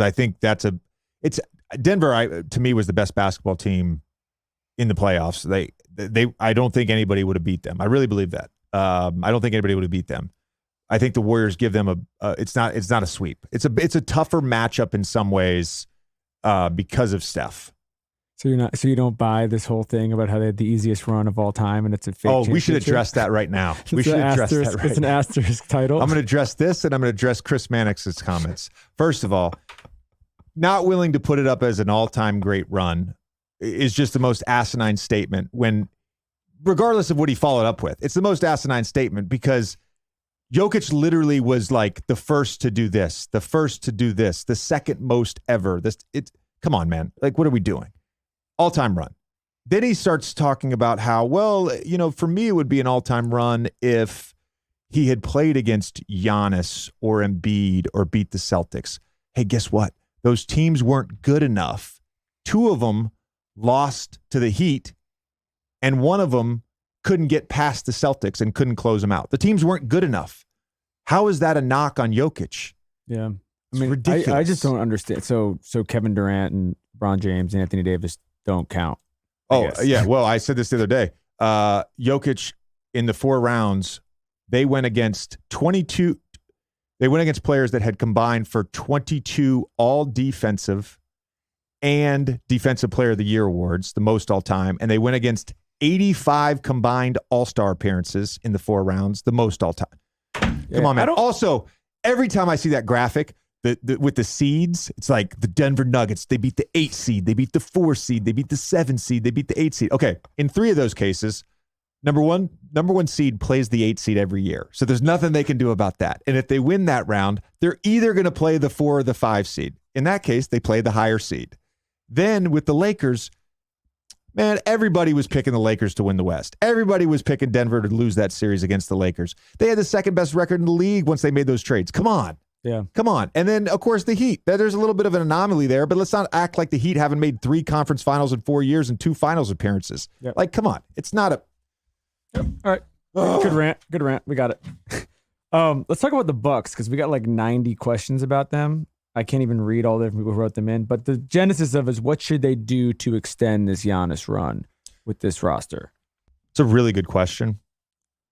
I think it's Denver. To me, was the best basketball team in the playoffs. I don't think anybody would have beat them. I really believe that. I don't think anybody would have beat them. I think the Warriors give them it's not a sweep. It's a tougher matchup in some ways because of Steph. So you don't buy this whole thing about how they had the easiest run of all time and it's a fake. Oh, we should address that right now. We should address that right now. It's an asterisk title. I'm going to address this, and I'm going to address Chris Mannix's comments. First of all, not willing to put it up as an all-time great run is just the most asinine statement when, regardless of what he followed up with, it's the most asinine statement because Jokic literally was like the first to do this, the first to do this, the second most ever. Come on, man. Like, what are we doing? All-time run. Then he starts talking about how, well, for me, it would be an all-time run if he had played against Giannis or Embiid or beat the Celtics. Hey, guess what? Those teams weren't good enough. Two of them lost to the Heat, and one of them couldn't get past the Celtics and couldn't close them out. The teams weren't good enough. How is that a knock on Jokic? Yeah. I mean, ridiculous. I just don't understand. So Kevin Durant and LeBron James and Anthony Davis don't count. Oh, yeah. Well, I said this the other day. Jokic in the 4 rounds, they went against 22. They went against players that had combined for 22 all defensive and defensive player of the year awards, the most all time. And they went against 85 combined all-star appearances in the 4 rounds, the most all time. Come on, man. Also, every time I see that graphic, with the seeds, it's like the Denver Nuggets. They beat the 8 seed. They beat the 4 seed. They beat the 7 seed. They beat the 8 seed. Okay, in 3 of those cases, number one seed plays the 8 seed every year. So there's nothing they can do about that. And if they win that round, they're either going to play the 4 or the 5 seed. In that case, they play the higher seed. Then with the Lakers, man, everybody was picking the Lakers to win the West. Everybody was picking Denver to lose that series against the Lakers. They had the second best record in the league once they made those trades. Come on. Yeah. Come on. And then, of course, the Heat. There's a little bit of an anomaly there, but let's not act like the Heat haven't made 3 conference finals in 4 years and 2 finals appearances. Yep. Like, come on. It's not a... Yep. All right. Good rant. We got it. Let's talk about the Bucks because we got like 90 questions about them. I can't even read all the different people who wrote them in, but the genesis of is what should they do to extend this Giannis run with this roster? It's a really good question.